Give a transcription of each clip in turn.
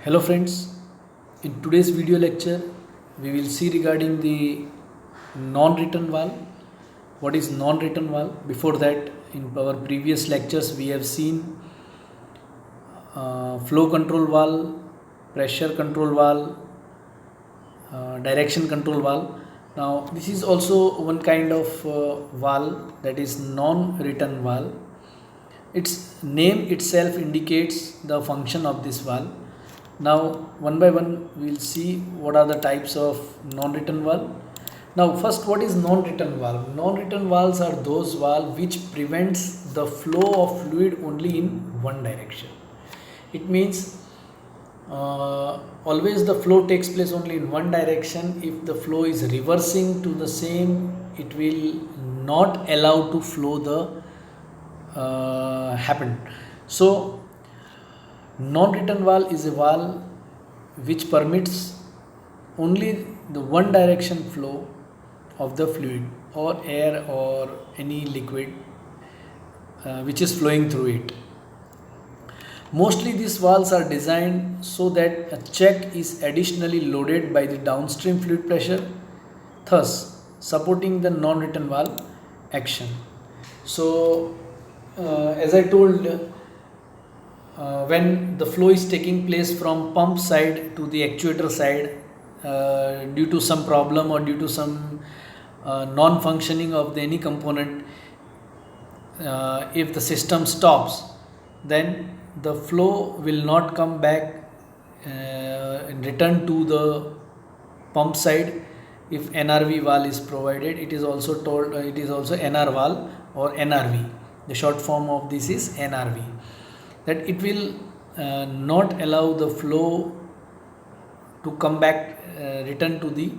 Hello friends, in today's video lecture we will see regarding the non-return valve. What is non-return valve? Before that, in our previous lectures we have seen flow control valve, pressure control valve, direction control valve. Now this is also one kind of valve, that is non-return valve. Its name itself indicates the function of this valve. Now one by one we will see what are the types of non-return valve. Now first, what is non-return valve? Non-return valves are those valves which prevents the flow of fluid only in one direction. It means always the flow takes place only in one direction. If the flow is reversing to the same, it will not allow to flow the happen. So non-return valve is a valve which permits only the one direction flow of the fluid or air or any liquid which is flowing through it. Mostly these valves are designed so that a check is additionally loaded by the downstream fluid pressure, thus supporting the non-return valve action. So as I told, when the flow is taking place from pump side to the actuator side due to some problem or due to some non-functioning of any component, if the system stops, then the flow will not come back and return to the pump side. If NRV valve is provided, it is also told it is also NR valve or NRV. The short form of this is NRV. That it will not allow the flow to come back, return to the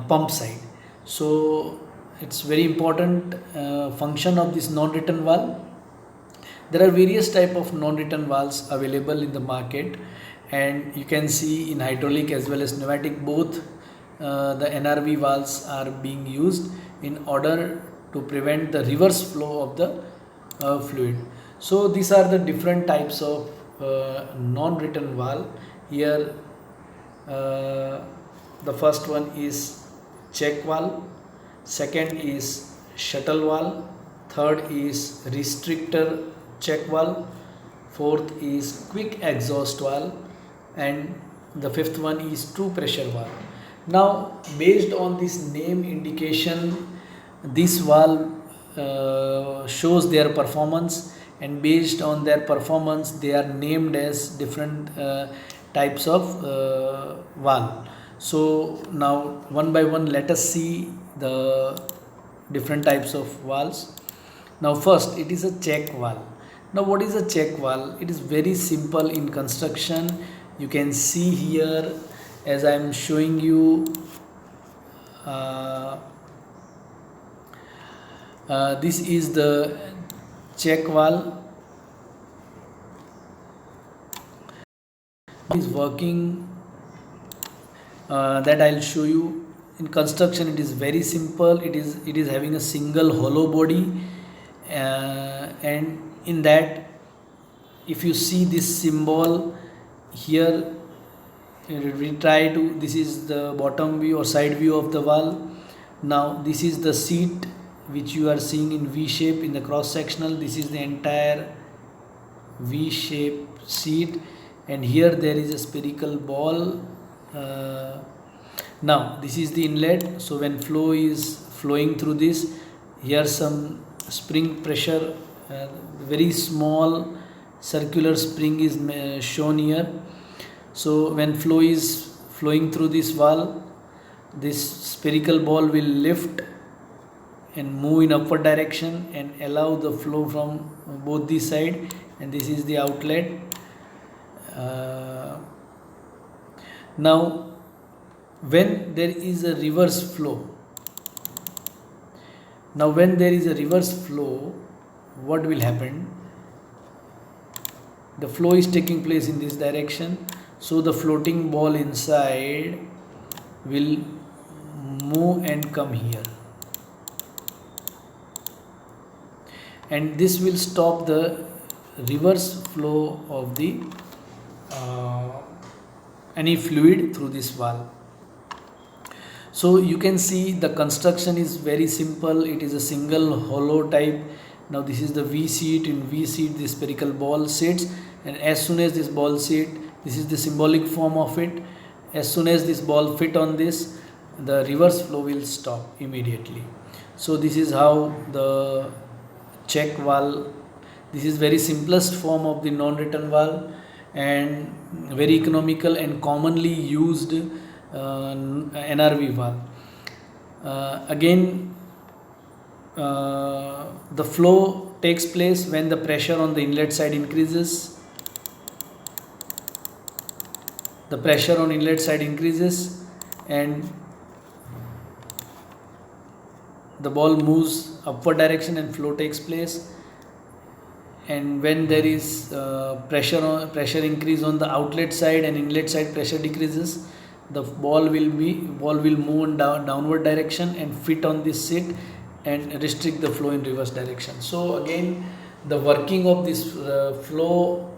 pump side. So it's very important function of this non-return valve. There are various type of non-return valves available in the market, and you can see in hydraulic as well as pneumatic both the NRV valves are being used in order to prevent the reverse flow of the fluid. So these are the different types of non-return valve. Here the first one is check valve, second is shuttle valve, third is restrictor check valve, fourth is quick exhaust valve, and the fifth one is true pressure valve. Now based on this name indication, this valve shows their performance, and based on their performance they are named as different types of valve. So now one by one let us see the different types of valves. Now first, it is a check valve. Now what is a check valve? It is very simple in construction. You can see here as I am showing you this is the check valve. Is working, that I'll show you. In construction it is very simple. It is having a single hollow body, and in that, if you see this symbol here, we try to, this is the bottom view or side view of the valve. Now this is the seat which you are seeing in V shape in the cross sectional. This is the entire V shape seat, and here there is a spherical ball. Now this is the inlet. So when flow is flowing through this, here some spring pressure, very small circular spring is shown here. So when flow is flowing through this valve, this spherical ball will lift and move in upward direction and allow the flow from both the side, and this is the outlet. Now when there is a reverse flow, what will happen? The flow is taking place in this direction, so the floating ball inside will move and come here, and this will stop the reverse flow of the uh, any fluid through this valve. So you can see the construction is very simple. It is a single hollow type. Now this is the V seat. In V seat this spherical ball sits, and as soon as this ball sit, this is the symbolic form of it. As soon as this ball fit on this, the reverse flow will stop immediately. So this is how the check valve, this is very simplest form of the non-return valve and very economical and commonly used NRV valve. Again, the flow takes place when the pressure on the inlet side increases. The pressure on inlet side increases and the ball moves upward direction and flow takes place. And when there is pressure increase on the outlet side and inlet side pressure decreases, the ball will move in downward direction and fit on this seat and restrict the flow in reverse direction. So again, the working of this flow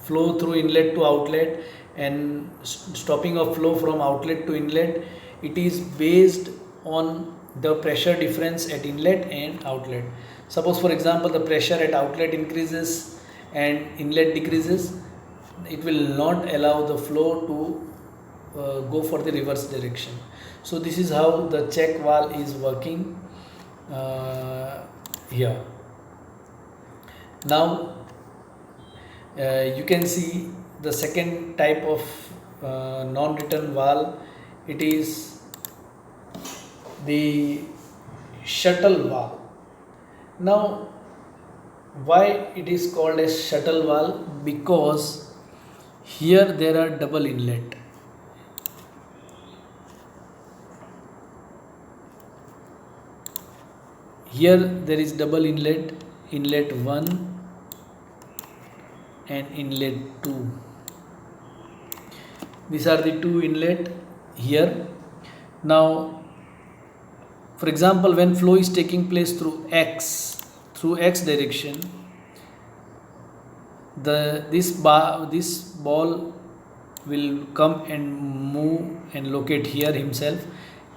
through inlet to outlet and stopping of flow from outlet to inlet, it is based on the pressure difference at inlet and outlet. Suppose for example the pressure at outlet increases and inlet decreases, it will not allow the flow to go for the reverse direction. So this is how the check valve is working here. Now you can see the second type of non-return valve. It is the shuttle valve. Now why it is called as shuttle valve? Because here there are double inlet. Here there is double inlet, inlet 1 and inlet 2. These are the two inlet here. Now for example, when flow is taking place through X direction, this ball will come and move and locate here himself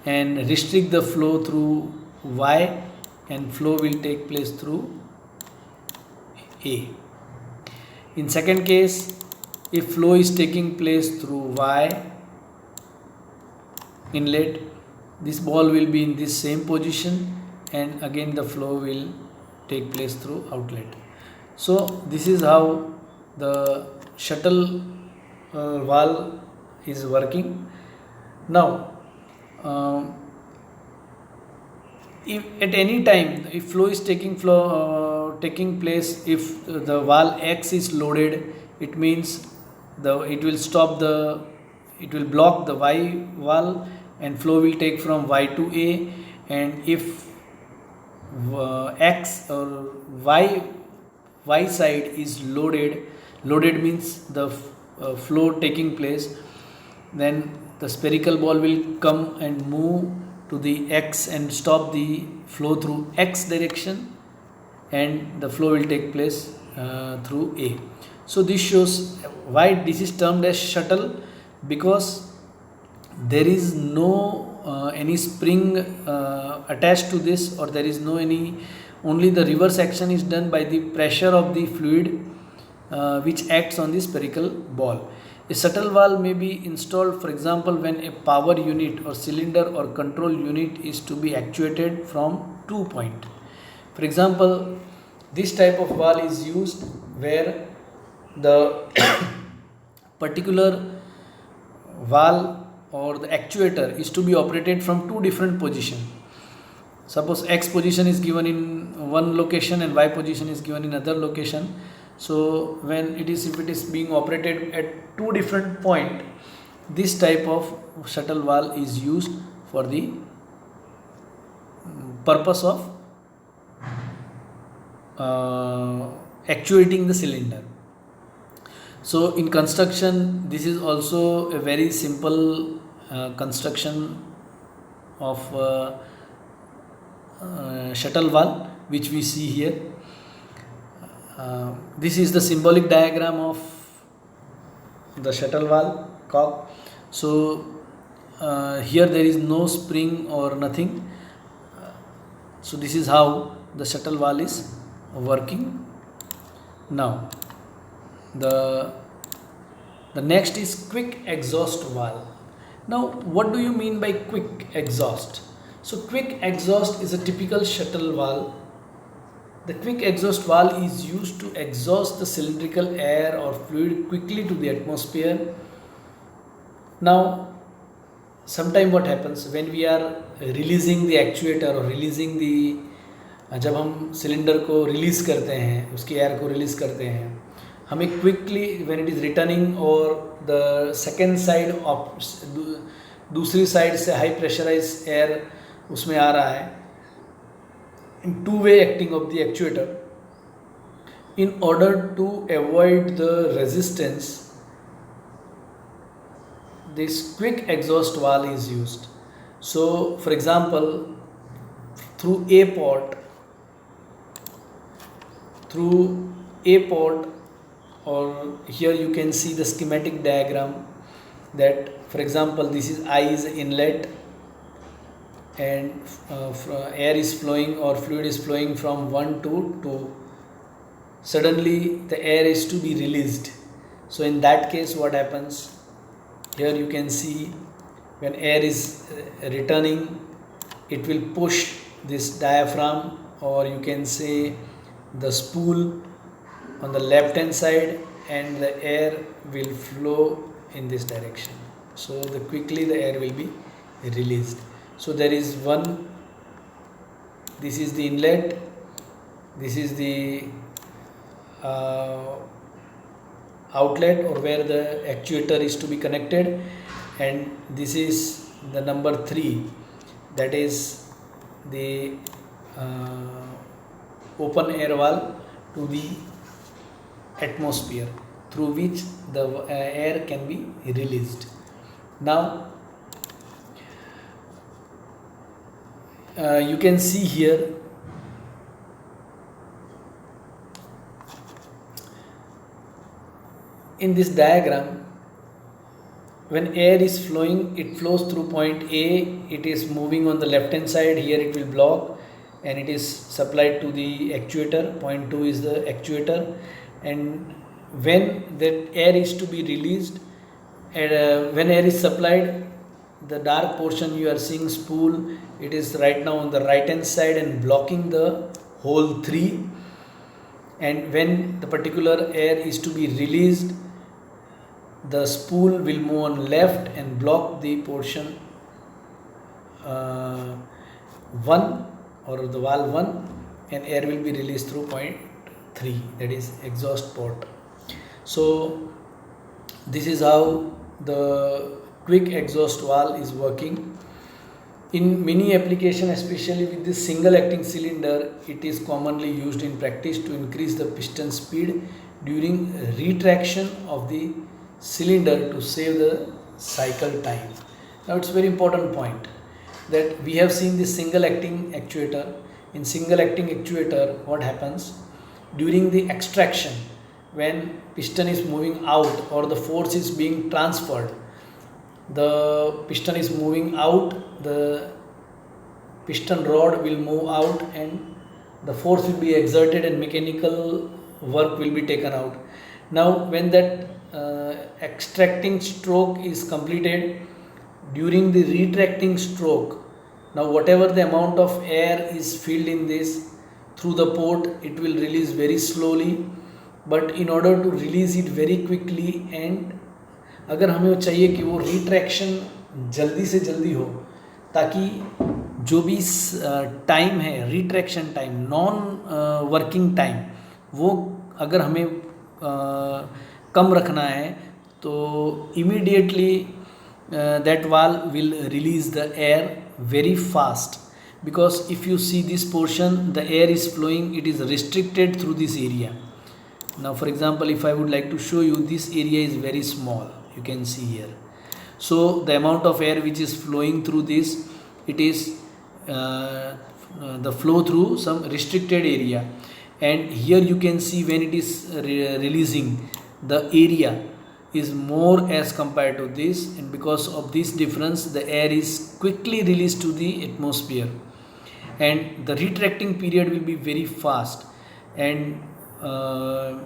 and restrict the flow through Y, and flow will take place through A. In second case, if flow is taking place through Y inlet, this ball will be in this same position and again the flow will take place through outlet. So this is how the shuttle valve is working. Now if at any time if flow is taking place, if the valve X is loaded, it means it will block the Y valve and flow will take from Y to A. And if X or Y side is loaded means the flow taking place, then the spherical ball will come and move to the X and stop the flow through X direction, and the flow will take place through A. So this shows why this is termed as shuttle, because there is no any spring attached to this, or there is no only the reverse action is done by the pressure of the fluid which acts on the spherical ball. A shuttle valve may be installed, for example, when a power unit or cylinder or control unit is to be actuated from 2 points. For example, this type of valve is used where the particular valve or the actuator is to be operated from two different positions. Suppose X position is given in one location and Y position is given in another location. So when if it is being operated at two different points, this type of shuttle valve is used for the purpose of actuating the cylinder. So in construction, this is also a very simple construction of shuttle valve which we see here. This is the symbolic diagram of the shuttle valve cock. So here there is no spring or nothing. So this is how the shuttle valve is working. Now the next is quick exhaust valve. Now what do you mean by quick exhaust? So quick exhaust is a typical shuttle valve. The quick exhaust valve is used to exhaust the cylindrical air or fluid quickly to the atmosphere. Now sometime what happens when we are releasing the actuator or releasing the जब हम cylinder को release करते हैं, उसकी air को release करते हैं, हमें quickly when it is returning और द सेकेंड साइड ऑफ दूसरी साइड से हाई प्रेशराइज एयर उसमें आ रहा है, in two-way acting of the actuator, in order to avoid the resistance, this quick exhaust valve is used. So for example, through a port, or here you can see the schematic diagram that, for example, this is I is inlet and air is flowing or fluid is flowing from 1 to 2. Suddenly the air is to be released. So in that case what happens, here you can see when air is returning, it will push this diaphragm, or you can say the spool on the left hand side, and the air will flow in this direction. So quickly the air will be released. So there is one, this is the inlet, this is the outlet or where the actuator is to be connected, and this is the number 3, that is the open air valve to the atmosphere, through which the air can be released. Now you can see here in this diagram, when air is flowing, it flows through point A, it is moving on the left hand side, here it will block and it is supplied to the actuator. Point 2 is the actuator, and when that air is to be released, when air is supplied, the dark portion you are seeing spool, it is right now on the right hand side and blocking the hole 3, and when the particular air is to be released, the spool will move on left and block the portion 1 or the valve 1, and air will be released through point 3, that is exhaust port. So this is how the quick exhaust valve is working. In many applications, especially with this single acting cylinder, it is commonly used in practice to increase the piston speed during retraction of the cylinder to save the cycle time. Now it's very important point that we have seen this single acting actuator. In single acting actuator, what happens during the extraction, when piston is moving out or the force is being transferred, the piston is moving out, the piston rod will move out and the force will be exerted and mechanical work will be taken out. Now when that extracting stroke is completed, during the retracting stroke, now whatever the amount of air is filled in this through the port, it will release very slowly, but in order to release it very quickly, and अगर हमें चाहिए कि वो retraction जल्दी से जल्दी हो, ताकि जो भी टाइम है retraction time, non working time, वो अगर हमें कम रखना है, तो immediately that valve will release the air very fast, because if you see this portion, the air is flowing, it is restricted through this area. Now for example, if I would like to show you, this area is very small, you can see here. So the amount of air which is flowing through this, it is the flow through some restricted area, and here you can see when it is releasing, the area is more as compared to this, and because of this difference the air is quickly released to the atmosphere, and the retracting period will be very fast, and the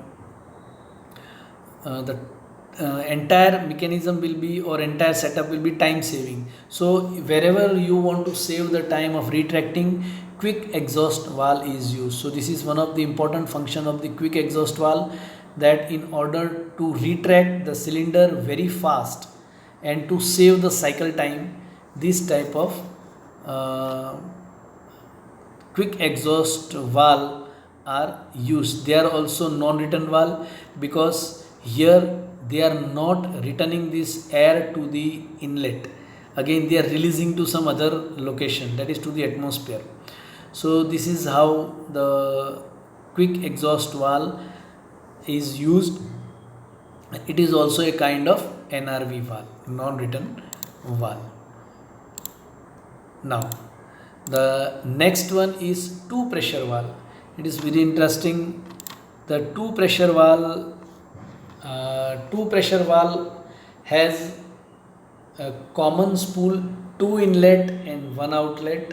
entire mechanism will be, or entire setup will be time saving. So wherever you want to save the time of retracting, quick exhaust valve is used. So this is one of the important function of the quick exhaust valve, that in order to retract the cylinder very fast and to save the cycle time, this type of quick exhaust valve are used. They are also non-return valve, because here they are not returning this air to the inlet, again they are releasing to some other location, that is to the atmosphere. So this is how the quick exhaust valve is used. It is also a kind of NRV valve, non-return valve. Now the next one is two pressure valve. It is very interesting. The two pressure valve has a common spool, two inlet and one outlet.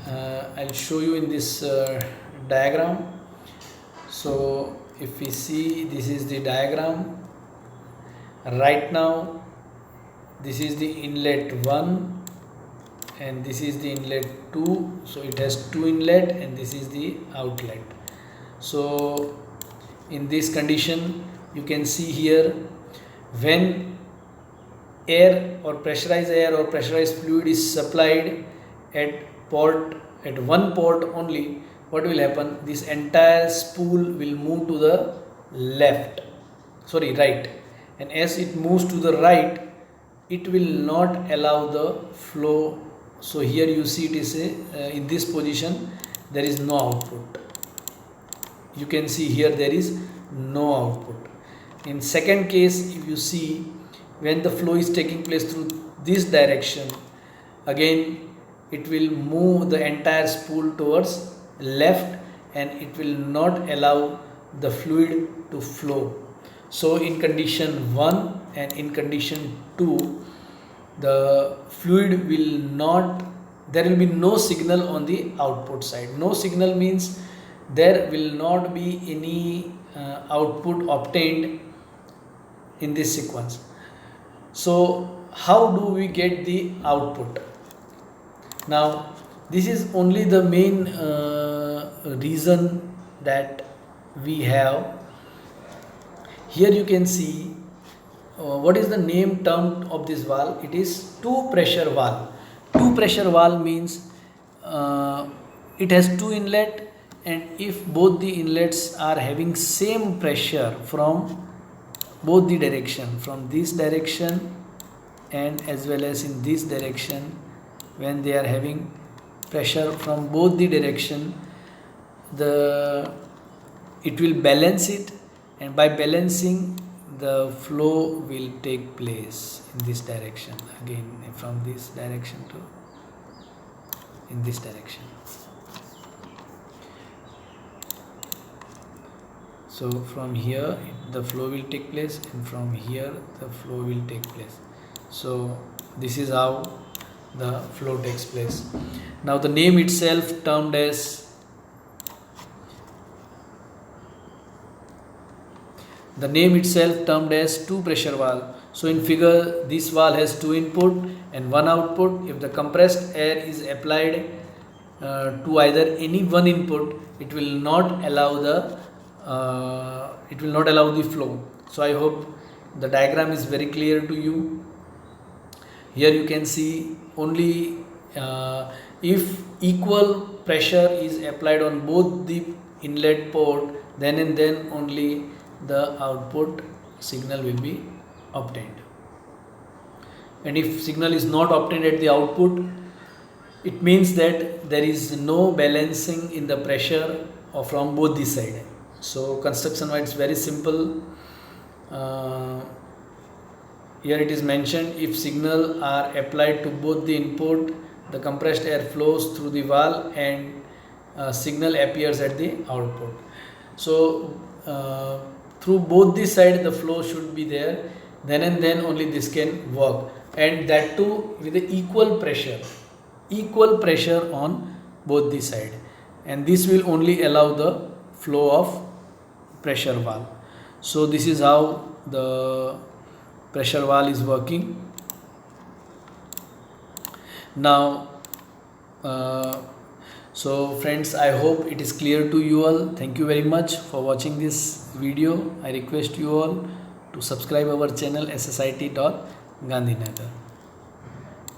I'll show you in this diagram. So if we see, this is the diagram. Right now this is the inlet 1 and this is the inlet 2, so it has two inlet, and this is the outlet. So in this condition you can see here, when air or pressurized fluid is supplied at one port only, what will happen? This entire spool will move to the right, and as it moves to the right, it will not allow the flow. So here you see it is in this position there is no output. You can see here there is no output. In second case, if you see, when the flow is taking place through this direction, again it will move the entire spool towards left and it will not allow the fluid to flow. So in condition 1 and in condition 2, the fluid will not, there will be no signal on the output side. No signal means there will not be any output obtained in this sequence. So how do we get the output? Now this is only the main reason that we have. Here you can see what is the name term of this valve. It is two pressure valve. Two pressure valve means it has two inlet, and if both the inlets are having same pressure from both the direction, from this direction and as well as in this direction, when they are having pressure from both the direction, it will balance it, and by balancing the flow will take place in this direction, again from this direction to in this direction. So from here the flow will take place, and from here the flow will take place. So this is how the flow takes place. Now the name itself termed as two pressure valve. So in figure, this valve has two input and one output. If the compressed air is applied to either any one input, it will not allow the flow. So I hope the diagram is very clear to you. Here you can see only if equal pressure is applied on both the inlet port, then and then only the output signal will be obtained. And if signal is not obtained at the output, it means that there is no balancing in the pressure from both the sides. So construction wise, very simple. Here it is mentioned, if signal are applied to both the input, the compressed air flows through the valve and signal appears at the output. So through both the side the flow should be there, then and then only this can work, and that too with the equal pressure on both the side, and this will only allow the flow of pressure valve. So this is how the pressure valve is working. Now so friends, I hope it is clear to you all. Thank you very much for watching this video. I request you all to subscribe our channel SSIT Gandhinagar.